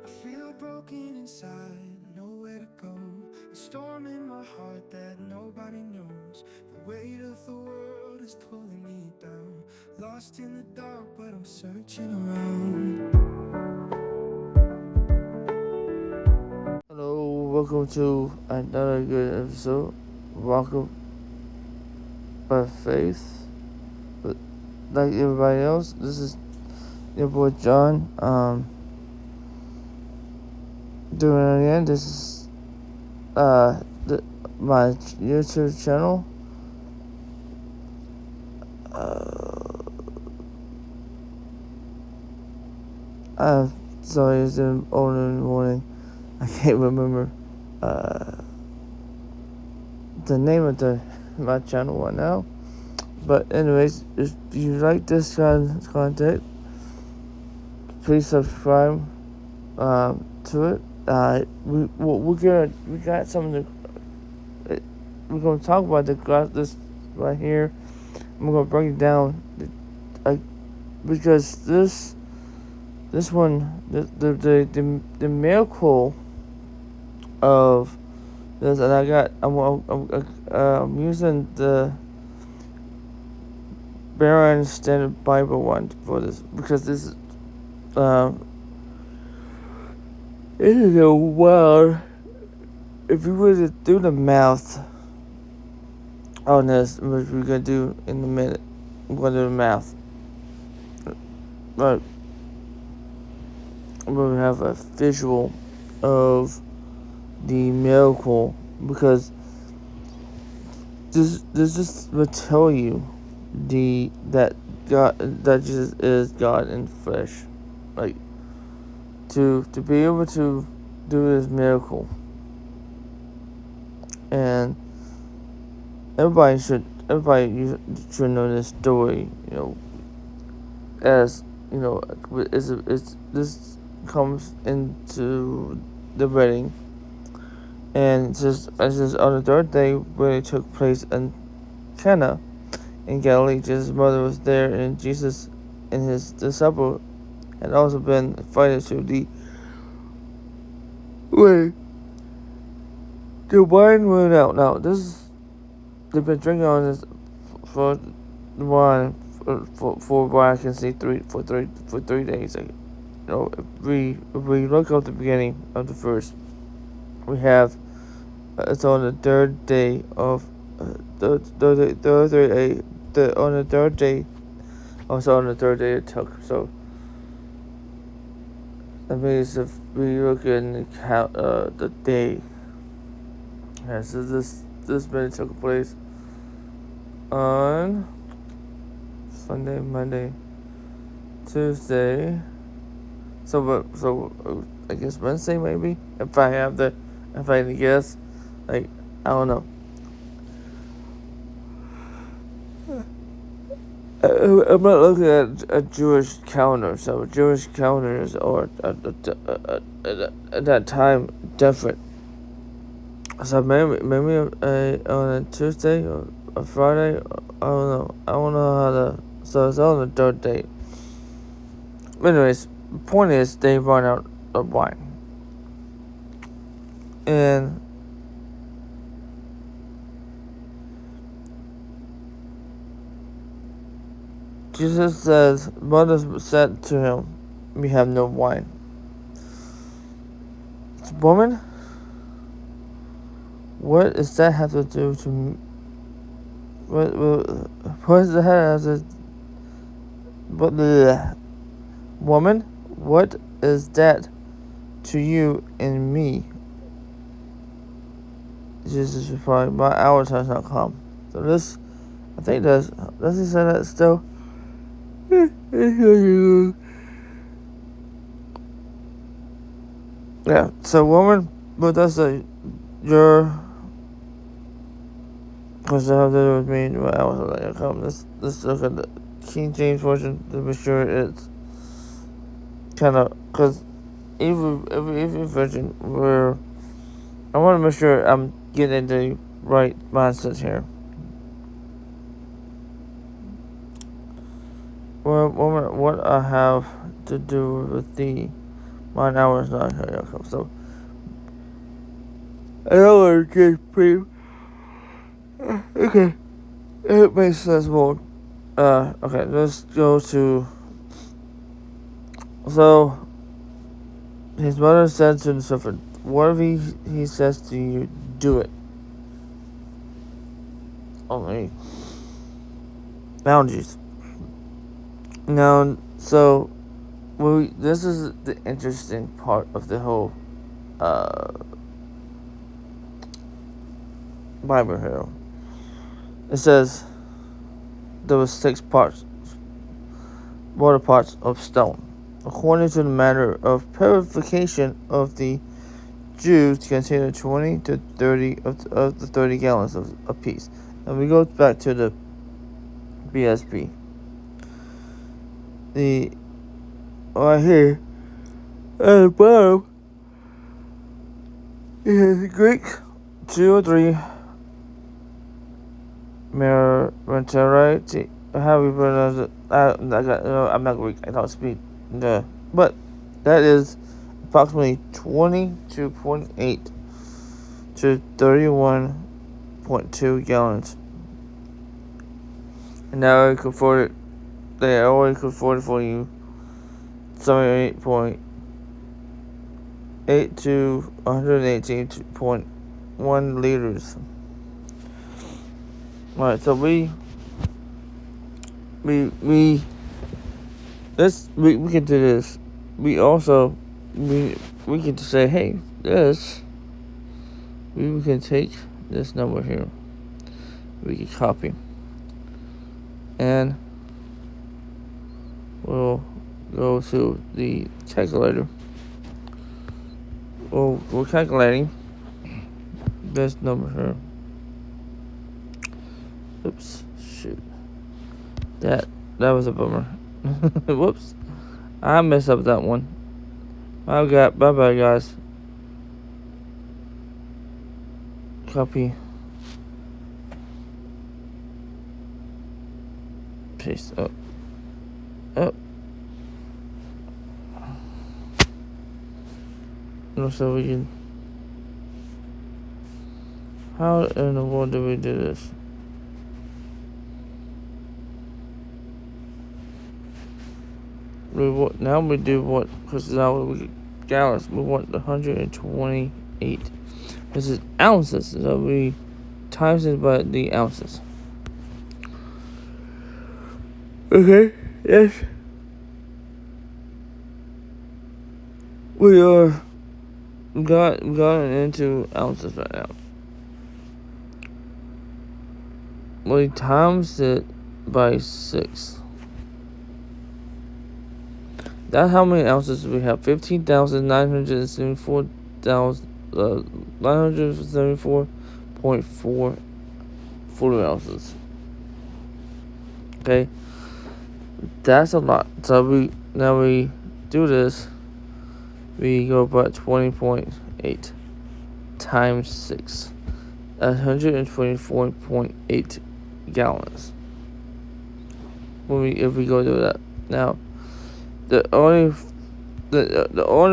I feel broken inside, nowhere to go. A storm in my heart that nobody knows. The weight of the world is pulling me down. Lost in the dark, but I'm searching around. Hello, welcome to another good episode. Walker by Faith. But like everybody else, this is your boy John. Doing it again. This is my YouTube channel. I'm sorry, it's in early in the morning. I can't remember the name of my channel right now. But anyways, if you like this kind of content, please subscribe to it. We got some of the we're gonna talk about this right here. I'm gonna break it down, because this one the miracle of this, and I'm using the Berean Standard Bible one for this, because this is it is a wild. If you were to do the math on this, which we're gonna do in a minute, I'm gonna do the math. But we'll have a visual of the miracle, because this just will tell you that Jesus is God in flesh, like to be able to do this miracle, and everybody should know this story, as this comes into the wedding, and it's just on the third day when it took place in Cana in Galilee. Jesus' mother was there, and Jesus and his disciple had also been invited to the wedding. The wine went out. Now they've been drinking on this for the wine for what I can see for three days. If we look at the beginning of the verse, we have it's on the third day of on the third day. Also on the third day it took. So that means if we look in the day, so this meeting took place on Sunday, Monday, Tuesday. So I guess Wednesday maybe. If I had to guess, I don't know. I'm not looking at a Jewish calendar, so Jewish calendars are at that time different. So maybe on a Tuesday or a Friday. I don't know. I don't know how to. So it's on the third day. Anyways, the point is they run out of wine, and Jesus says, "Mother said to him, we have no wine." Woman, what does that have to do to me? What does that have to? But the woman, what is that to you and me? Jesus replied, "My hour has not come." So this, I think does he say that still? Yeah. So woman, but that's your. Because I have to do with me. My hours are not come. Let's look at the King James version to be sure it's kind of, because every version where I want to make sure I'm getting the right mindset here. Well, woman, what I have to do with thee? Mine hour is not okay. So I know it gets pretty. Okay, it makes sense more. Okay, let's go to. So his mother said to the servant, "Whatever he says to you, do it." Only boundaries. Now, so this is the interesting part of the whole Bible here. It says there was 6 parts, water parts of stone, according to the manner of purification of the Jews, contained 20 to 30 of the 30 gallons of a piece. And we go back to the BSB. The right here at the bottom is Greek 203 Marinarite. How we pronounce it? I'm not Greek. I don't speak but that is approximately 22.8 to 31.2 gallons. And now I convert it. They already converted for you 78.8 to 118.1 liters. Alright, so we can do this. We also we can say, hey, we can take this number here. We can copy. And we'll go to the calculator. We're calculating this number here. Oops, shoot. That was a bummer. Whoops. I messed up that one. Bye bye guys. Copy. Paste up. So we can. How in the world do we do this? Now we do what? Because now we gallons. We want 128. This is ounces, so we times it by the ounces. Okay. Yes. We are got into ounces right now. We times it by 6. That's how many ounces we have. 974.4 fluid ounces. Okay, that's a lot. So we do this. We go about 20.8 times 6. 124.8 gallons. If we go do that now. The only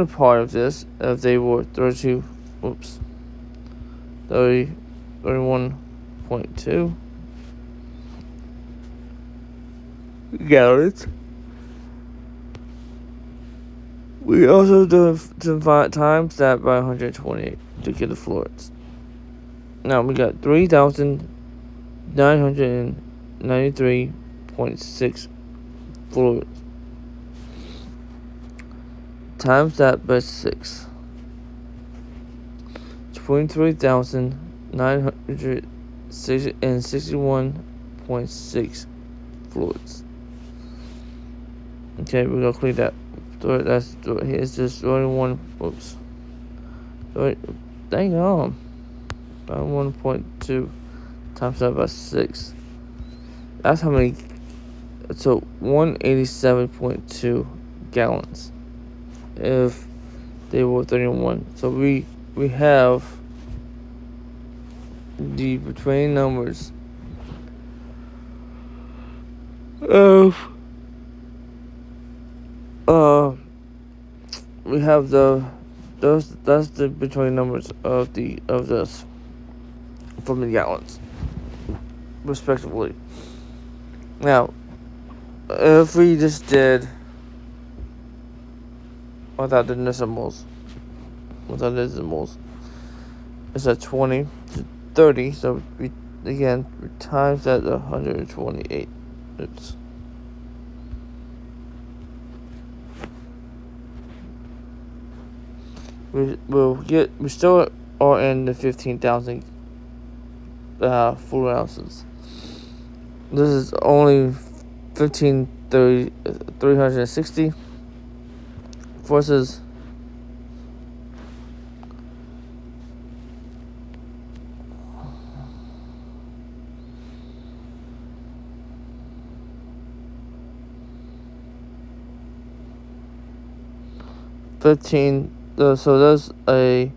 part of this, if they were 31.2 gallons. We also do times that by 128 to get the fluids. Now we got 3,993.6 fluids. Times that by 6. 23,961.6 fluids. Okay, we're gonna clean that. Here's just 21. Whoops. Dang on. 1.2 times that by 6. That's how many. So 187.2 gallons. If they were 31. So we have the between numbers of we have that's the between numbers of this from the gallons, respectively. Now, if we just did without the decimals, it's at 20 to 30. So we times that 128. Oops. We still are in the 15,000 full ounces. This is only 360 versus 15. So that's a.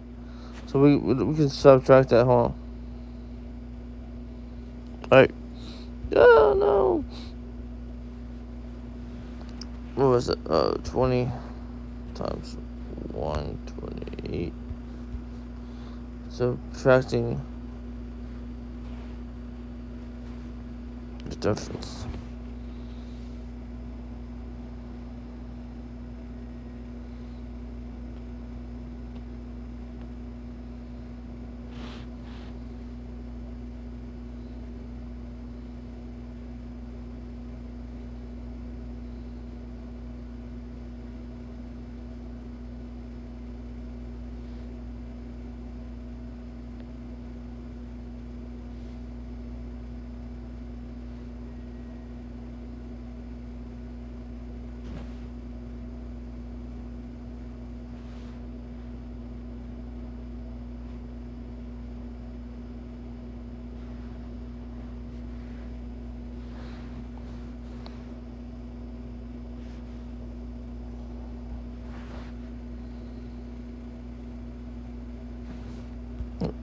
So we can subtract that. Hold on. Alright. Oh no. What was it? 20 times 128. Subtracting the difference.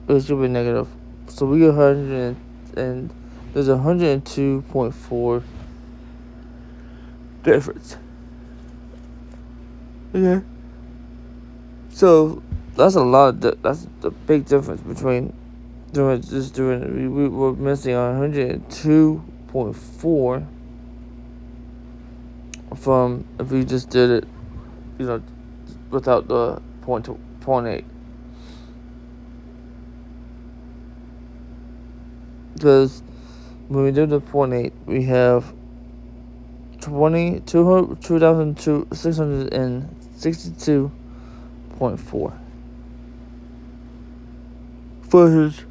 It should be negative. So we get 100 and there's 102.4 difference. Okay. So that's a lot. That's the big difference between doing. We were missing 102.4 from if we just did it, without the 0.8. Because when we do the 0.8, we have 2,662.4 versus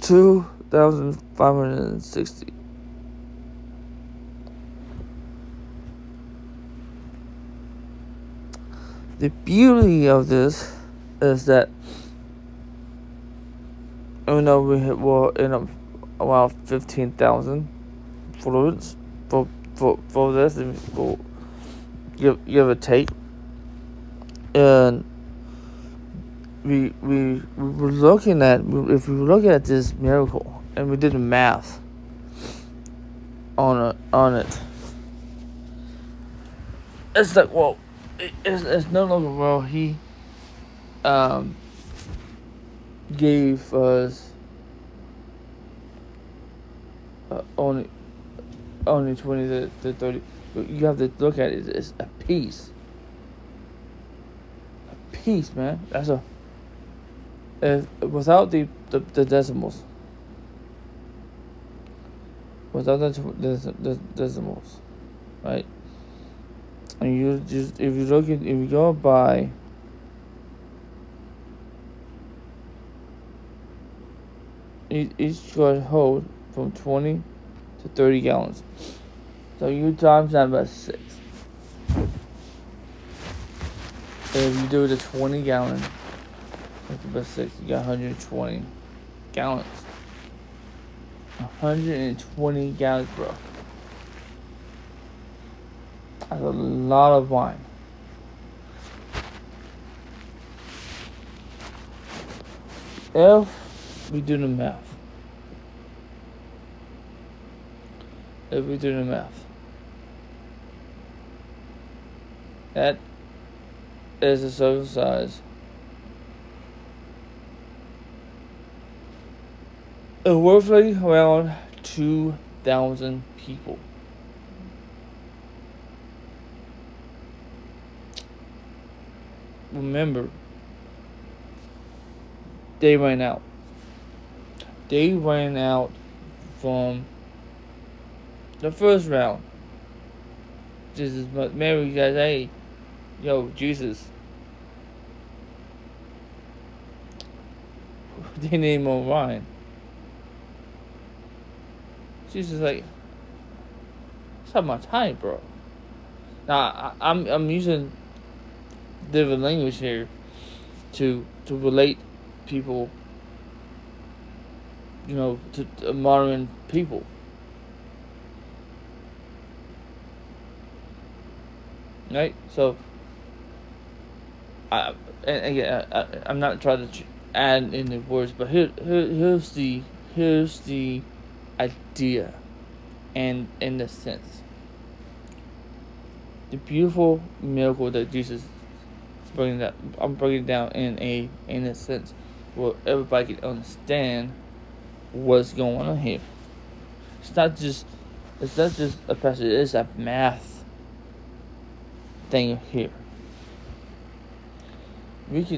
2,560. The beauty of this is that even though we'll end up around 15,000 fluids for this, and we'll give a take, and we were looking at, if we were looking at this miracle and we did the math on it, it's like, well, it's no longer, well, he gave us only 20 to 30. But you have to look at it as a piece. A piece, man. That's without the decimals. Without the decimals, right? And you just if you go by each car hold from 20 to 30 gallons. So you times that by 6. If you do the 20 gallon by 6, you got 120 gallons. 120 gallons, bro. That's a lot of wine. If we do the math. That is a circumcised. Roughly around 2,000 people. Remember, they ran out. They ran out from the first round. Jesus, but Mary says, "Hey, yo, Jesus." They name him Ryan. Jesus like, it's not my time, bro. Now I'm using different language here to relate people, to modern people. Right? So, and again, I'm not trying to add in the words, but here's the idea, and in the sense, the beautiful miracle that Jesus I'm bringing down in a sense where everybody can understand what's going on here. It's not just a passage. It's a math thing here. We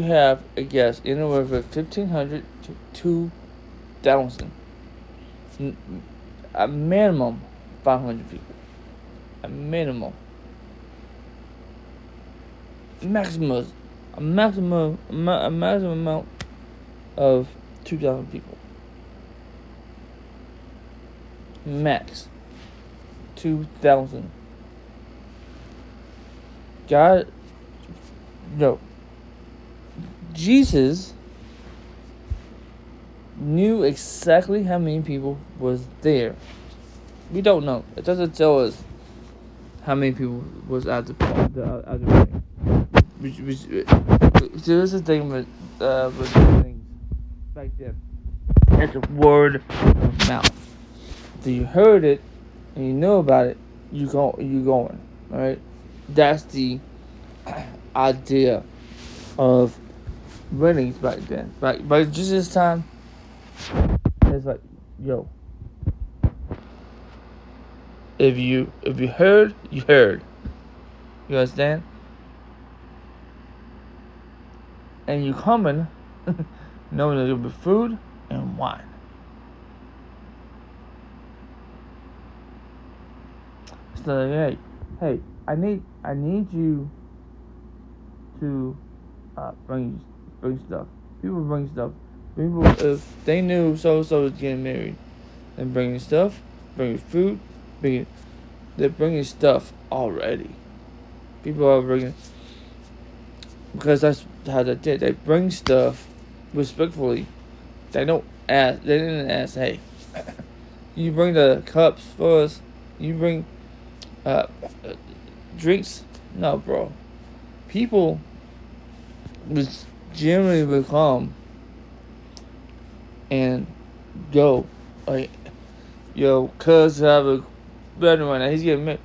have a guess anywhere from 1,500 to 2,000. A minimum 500 people. A minimum. Maximum amount of 2,000 people. Max 2,000. God, no. Jesus knew exactly how many people was there. We don't know. It doesn't tell us how many people was at the wedding. So this is the thing with things back then. It's a word of mouth. If you heard it and you know about it, you going. All right. That's the idea of weddings back then. But just this time, it's like, yo, if you heard, you heard. You understand? And you coming, knowing there'll be food and wine. So hey, I need you to bring stuff. People bring stuff. People, if they knew so was getting married, and bringing stuff, bringing food, they're bringing stuff already. People are bringing, because that's how they did. They bring stuff respectfully. They didn't ask, hey, you bring the cups for us. You bring drinks. No, bro. People was generally would come and go, like, yo, cuz have a brother right now. He's getting married.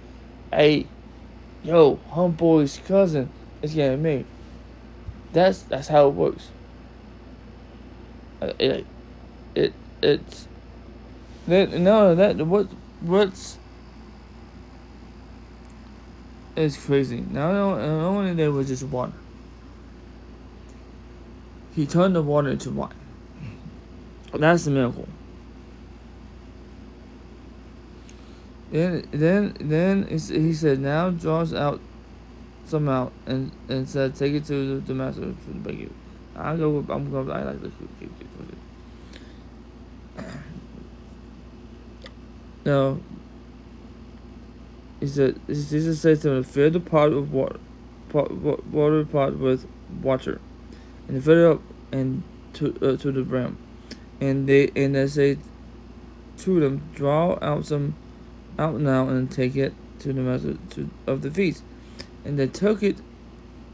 Hey, yo, homeboy's cousin is getting married. That's how it works. It's what's it's crazy. Now only there was just water. He turned the water into wine. That's the miracle. Then he said, now draws out some out and said, take it to the master to the baker. I like the cake. No. He said, Jesus said to him, fill the pot of water with water, and fill it up and to the brim, and they say to them, draw out some out now and take it to the master of the feast. And they took it,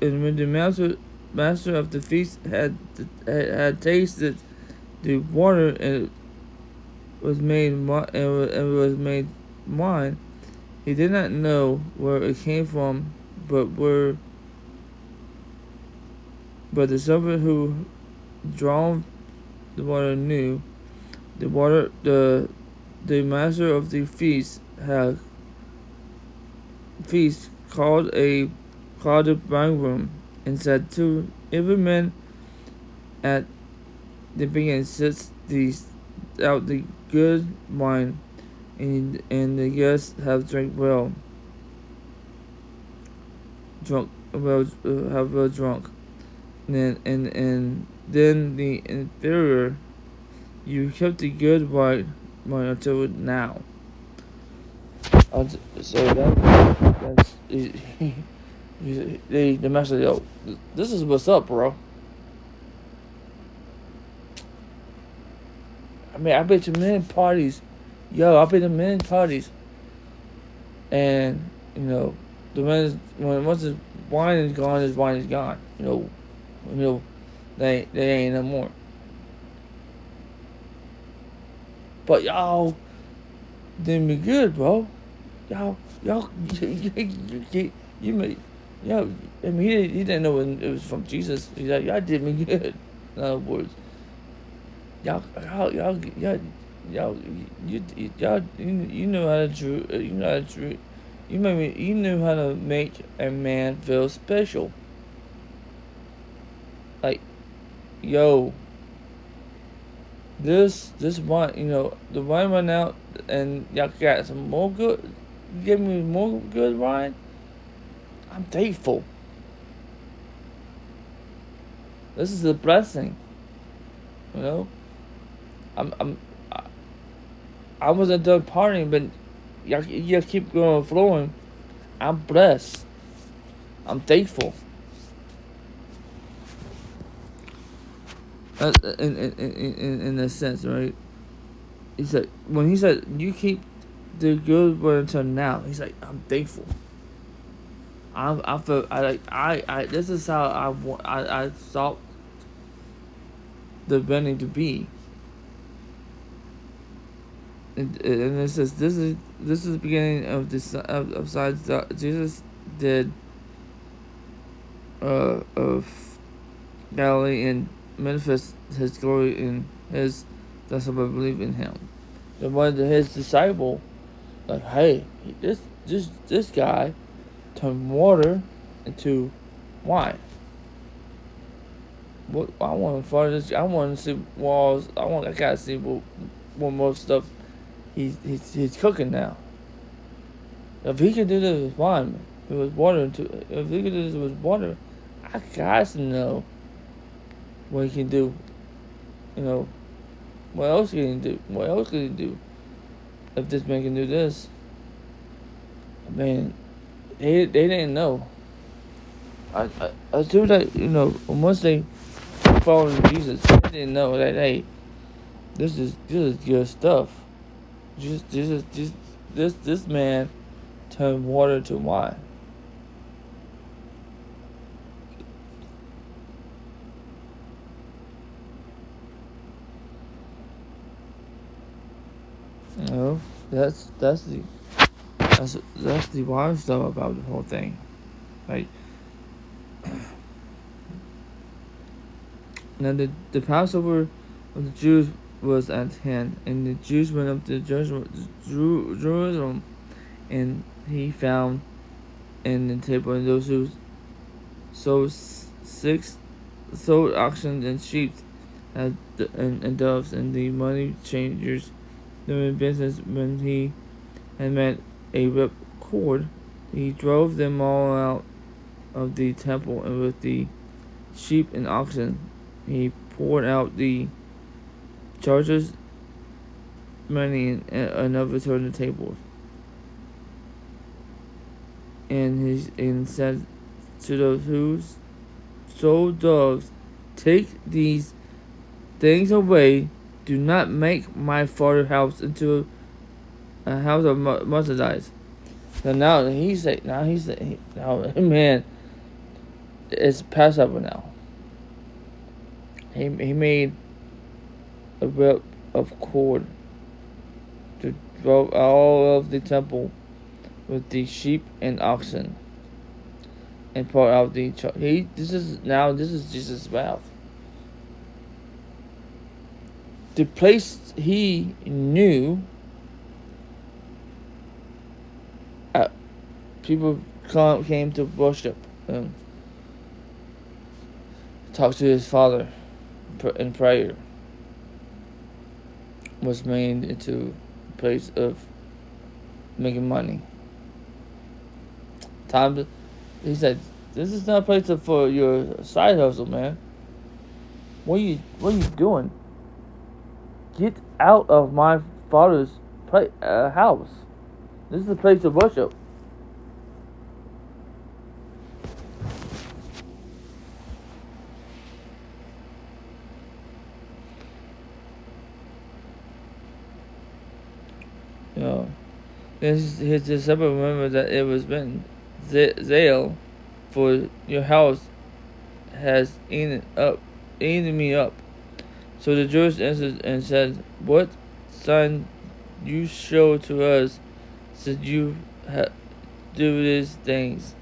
and when the master of the feast had tasted the water and it was made wine, he did not know where it came from, but the servant who drawn the water knew the master of the feast called the bridegroom and said to every man at the beginning sets out the good wine, and the guests have have well drunk. And then the inferior, you kept the good wine until now. So that's the message. Yo, this is what's up, bro. I mean, I've been to many parties. I've been to many parties. And, once the wine is gone, his wine is gone. They ain't no more. But y'all did me good, bro. Y'all, you made, I mean, he didn't know it was from Jesus. He's like, y'all did me good. In other words, you know how to you knew how to make a man feel special. Like, yo, this wine, the wine went out, and y'all got some more good. Give me more good wine. I'm thankful. This is a blessing. I wasn't done partying, but y'all keep going flowing. I'm blessed. I'm thankful. In a sense, right? He said when he said you keep the good word until now. He's like, I'm thankful. I feel this is how I thought the beginning to be. And it says this is the beginning of this of signs that Jesus did of Galilee and manifest his glory in his that's how I believe in him. And one of his disciple, like, hey, this guy turned water into wine. What I want to follow this. I want to see walls. I gotta see what more stuff he's cooking now. If he can do this with wine, with water, if he can do this with water, I got to know what he can do. What else can he do? What else can he do? If this man can do this, I mean, they didn't know. I do that. Once they followed Jesus, they didn't know that, hey, this is good stuff. This man turned water to wine. That's the wild stuff about the whole thing. Like, now the Passover of the Jews was at hand, and the Jews went up to Jerusalem, and he found in the table and those who sold oxen and sheep and doves, and the money changers doing business. When he had met a whip cord, he drove them all out of the temple, and with the sheep and oxen he poured out the charges money and overturned the tables. And said to those who sold doves, take these things away. Do not make my father's house into a house of merchandise. So now man, it's Passover now. He made a whip of cord to draw all of the temple with the sheep and oxen. and pour out the this is Jesus' mouth. The place he knew, people came to worship him, talk to his Father in prayer, was made into a place of making money. He said, "This is not a place for your side hustle, man. What are you doing? Get out of my Father's house. This is a place of worship." You know, his disciples remember that it was been zeal for your house has eaten me up. So the Jews answered and said, "What sign you show to us since you do these things?"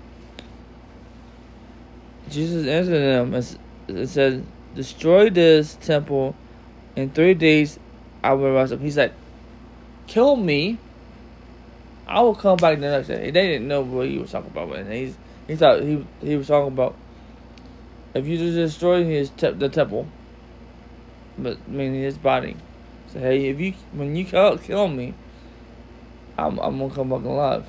Jesus answered them and said, "Destroy this temple, in 3 days I will rise up." He said, "Kill me, I will come back the next day." They didn't know what he was talking about, and he thought he was talking about if you just destroy the temple, but meaning his body. So hey, when you kill me, I'm gonna come back alive.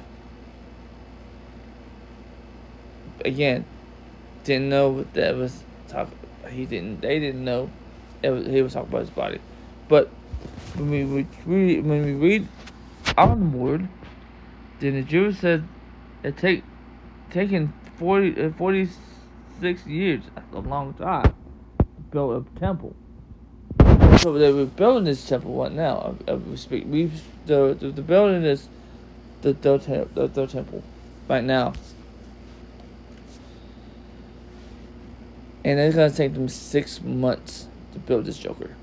Again, didn't know what that was talking. They didn't know he was talking about his body, but when we read onward, then the Jews said it taken 46 years. That's a long time to build a temple. So they were building this temple right now. The building is the third temple right now, and it's gonna take them 6 months to build this joker.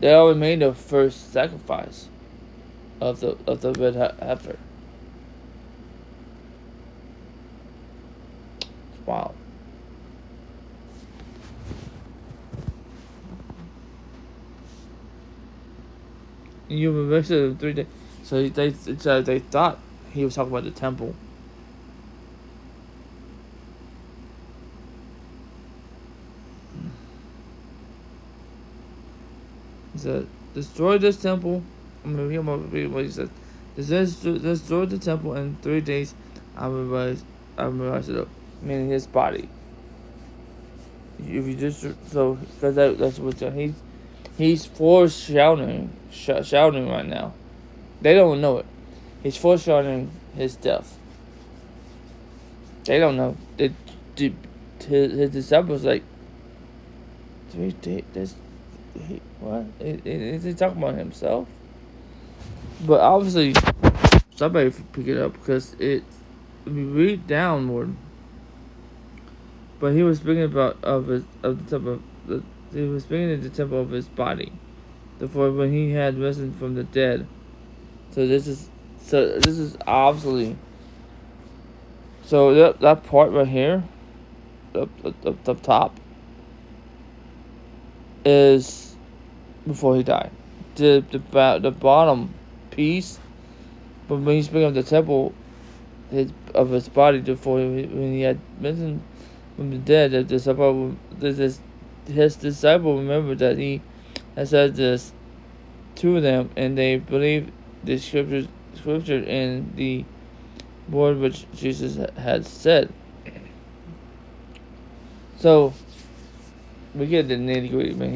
They already made the first sacrifice of the red heifer. Wow. You were arrested 3 days. So they thought he was talking about the temple. He said, "Destroy this temple." I'm gonna read what he said. Destroy the temple in 3 days. I will rise it up, meaning his body. If you just so that's what he's foreshadowing right now. They don't know it. He's foreshadowing his death. They don't know. His disciples like 3 days. What? Is he talking about himself? But obviously, somebody pick it up because we read downward. But he was speaking about he was speaking of the temple of his body, therefore when he had risen from the dead. So this is obviously. So that part right here, the top, is before he died. The bottom piece, but when he's speaking of the temple, of his body, before when he had risen from the dead, that his disciple remembered that he had said this to them, and they believed the scripture in the word which Jesus had said. So we get the nitty gritty, man.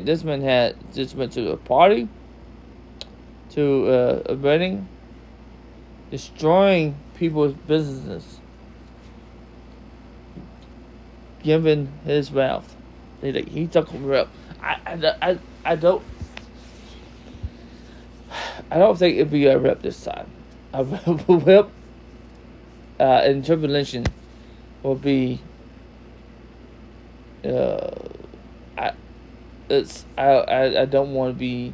This man had just went to a party, to a wedding, destroying people's businesses, giving his wealth. He took a rip. I don't think it'd be a rip this time. A rip in tribulation will be. I don't want to be,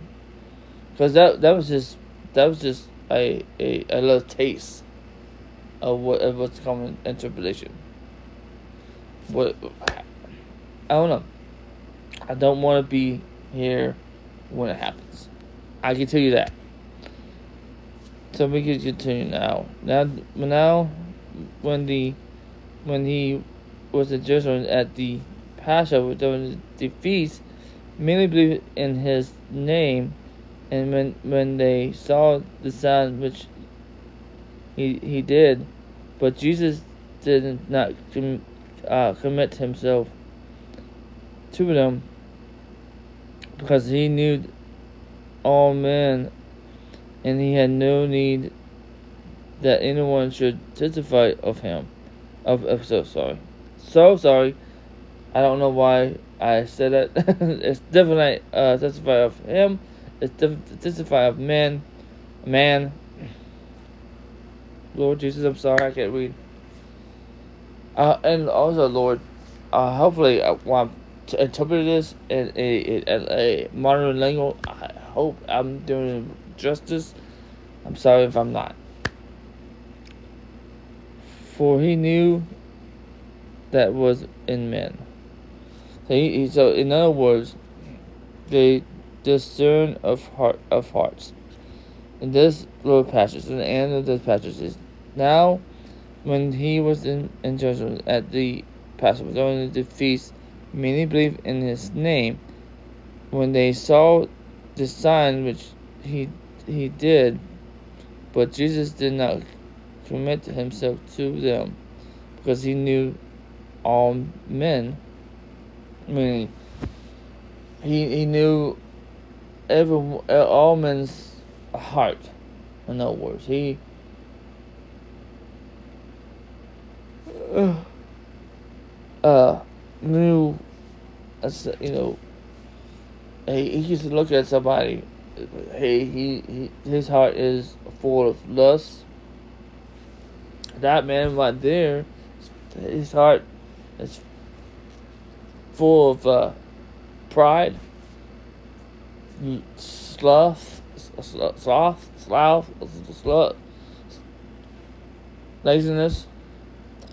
because that was just a little taste of what's coming in tribulation. What I don't know. I don't want to be here when it happens. I can tell you that. So we can continue now. Now, when he was in Jerusalem at the Passover during the feast, many believed in his name, and when they saw the sign which he did, but Jesus did not commit himself to them, because he knew all men, and he had no need that anyone should testify of him. So sorry. I don't know why I said that. It's definitely testify of him. It's testify of man. Lord Jesus, I'm sorry, I can't read. And also, Lord, hopefully, when I interpret this in a modern language, I hope I'm doing justice. I'm sorry if I'm not. For he knew that was in men. So in other words, they discern of hearts. In this little passage, in the end of this passage is, now when he was in Jerusalem at the Passover during the feast, many believed in his name. When they saw the sign which he did, but Jesus did not commit himself to them, because he knew all men. I mean, he knew all men's heart. In other words, he knew, he used to look at somebody. His heart is full of lust. That man right there, his heart is full of pride, sloth, laziness,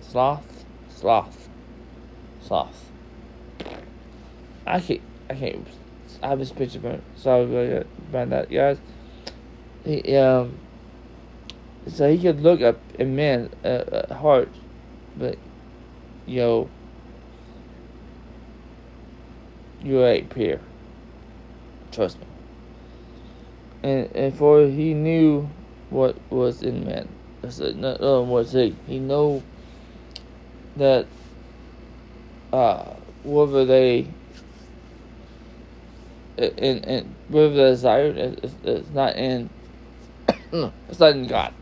sloth. I can't. I have this picture of it. Sorry about that, guys. So he could look up a man's heart, but you ain't pure. Trust me. And for he knew what was in man. In other words, he know that whether they and whether the desire is not in it's not in God.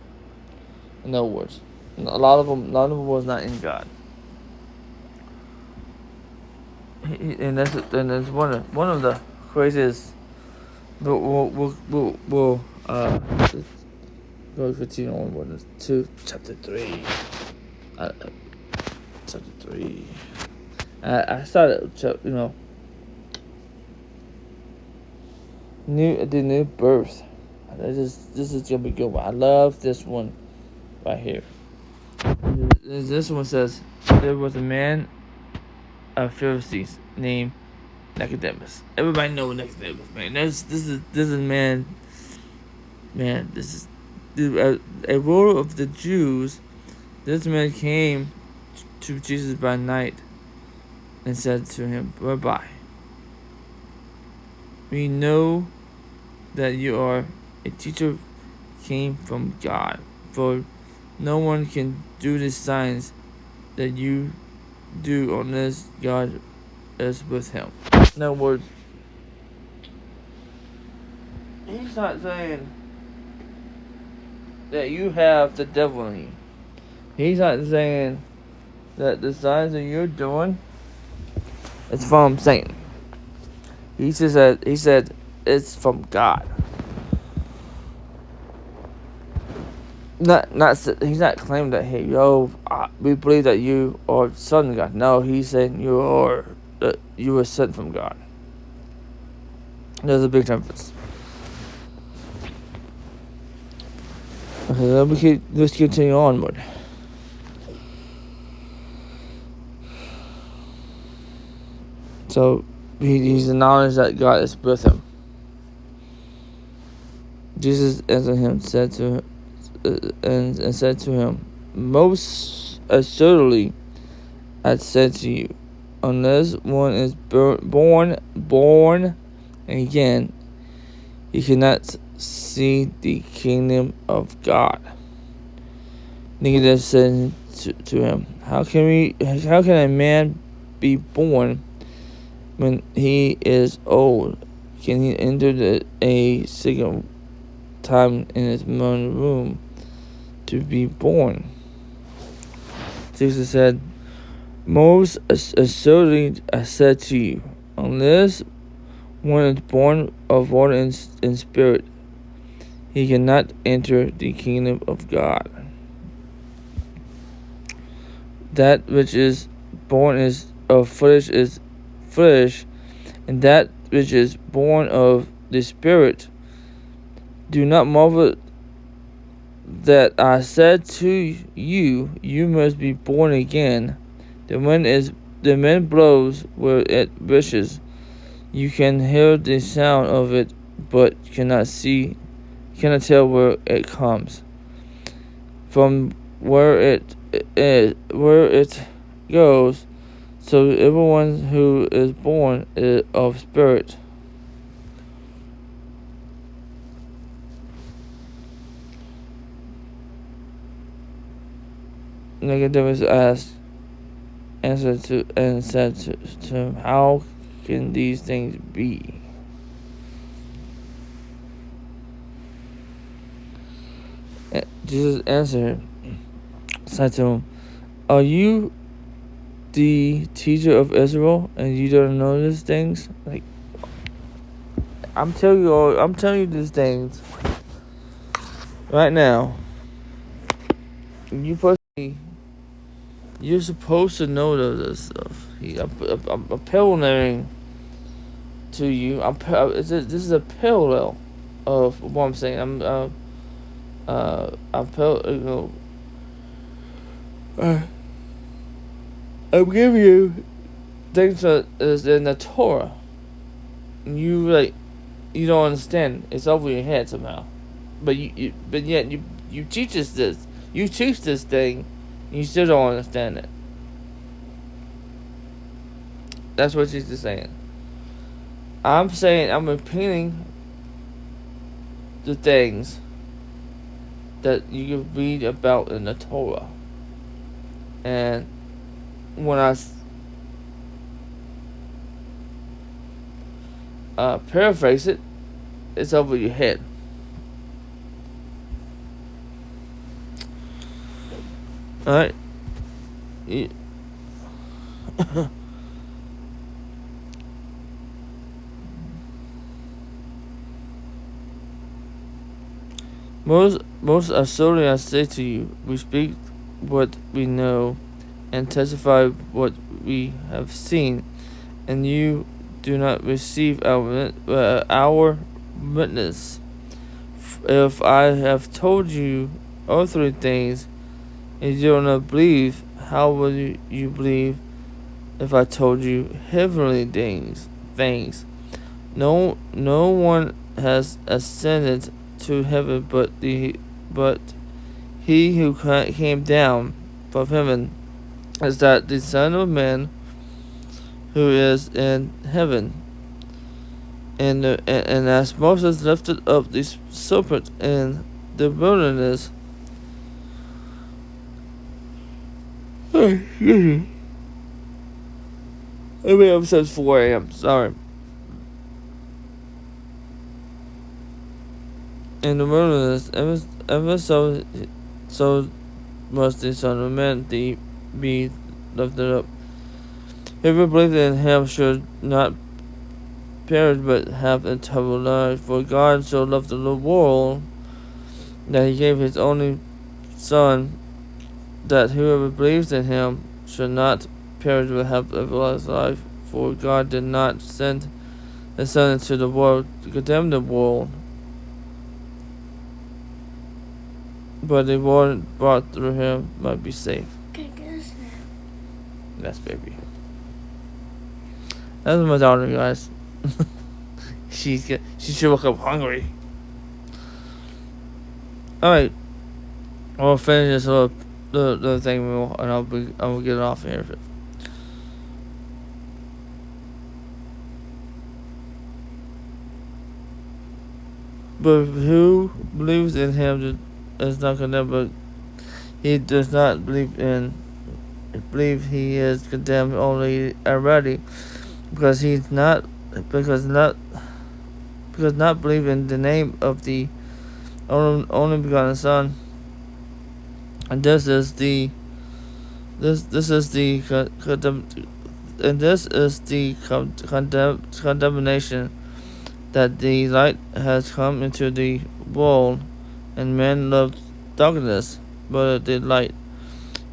In other words, a lot of them was not in God. And that's one of the craziest. But we'll go continue on to chapter 3. Chapter 3. I started, the new birth. This is gonna be a good one. I love this one right here. This one says, there was a man of Pharisees named Nicodemus. Everybody know Nicodemus, man. This is man. This is a ruler of the Jews. This man came to Jesus by night and said to him, Rabbi, we know that you are a teacher came from God, for no one can do the signs that you do unless God is with him. In other words, he's not saying that you have the devil in you. He's not saying that the signs that you're doing is from Satan. He said it's from God. He's not claiming that, hey, we believe that you are son of God. No, he's saying you were sent from God. There's a big difference. Okay, let's continue onward. So he's acknowledged that God is with him. Jesus answered him, said to him, most assuredly I said to you, unless one is born again, he cannot see the kingdom of God. Nicodemus said to him, How can a man be born when he is old? Can he enter a second time in his mother's womb to be born? Jesus said, most assuredly I said to you, unless one is born of water and spirit, he cannot enter the kingdom of God. That which is born of flesh is flesh, and that which is born of the Spirit. Do not marvel that I said to you, you must be born again. The wind blows where it wishes. You can hear the sound of it, but cannot tell where it comes from, where it goes. So everyone who is born of spirit. Nicodemus answered and said to him, How can these things be? Jesus answered, said to him, Are you the teacher of Israel, and you don't know these things? Like, I'm telling you these things right now. You're supposed to know this stuff. I'm paralleling to you. This is a parallel of what I'm saying. I'm giving you things that is in the Torah. You don't understand. It's over your head somehow. But yet you teach us this. You teach this thing, and you still don't understand it. That's what Jesus is saying. I'm repeating the things that you can read about in the Torah. And when I paraphrase it, it's over your head. Alright? Most assuredly I say to you, we speak what we know and testify what we have seen, and you do not receive our witness. If I have told you earthly things, and you do not believe, how will you believe if I told you heavenly things? No one has ascended to heaven but he who came down from heaven, is that the Son of Man who is in heaven. And as Moses lifted up the serpent in the wilderness, it says 4 a.m. Sorry. In the wilderness, ever so must the Son of Man be lifted up. Whoever believes in him should not perish but have eternal life. For God so loved the world that he gave his only Son, that whoever believes in him should not perish but have everlasting life. For God did not send his Son into the world to condemn the world, but the world brought through him might be saved. Okay, guess Yes, baby. That's my daughter, guys. She should wake up hungry. All right, we'll finish this little thing, and I'll get it off here. But who believes in him is not condemned, but he does not believe he is condemned only already, because not believe in the name of the only begotten Son. And this is the condemnation, that the light has come into the world, and men loved darkness but the light,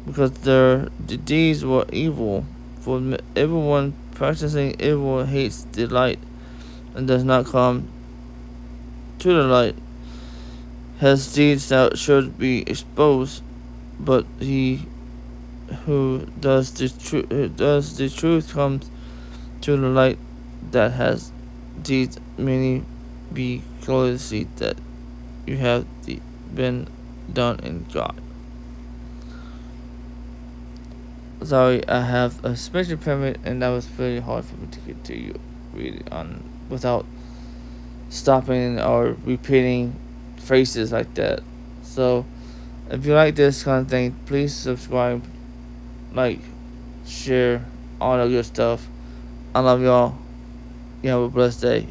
because their deeds were evil. For everyone practicing evil hates the light, and does not come to the light. His deeds that should be exposed. But he who does the truth comes to the light, that has deeds many be clearly see that you have been done in God. Sorry, I have a special permit, and that was very hard for me to get to you read on without stopping or repeating phrases like that. So if you like this kind of thing, please subscribe, like, share, all that good stuff. I love y'all. You have a blessed day.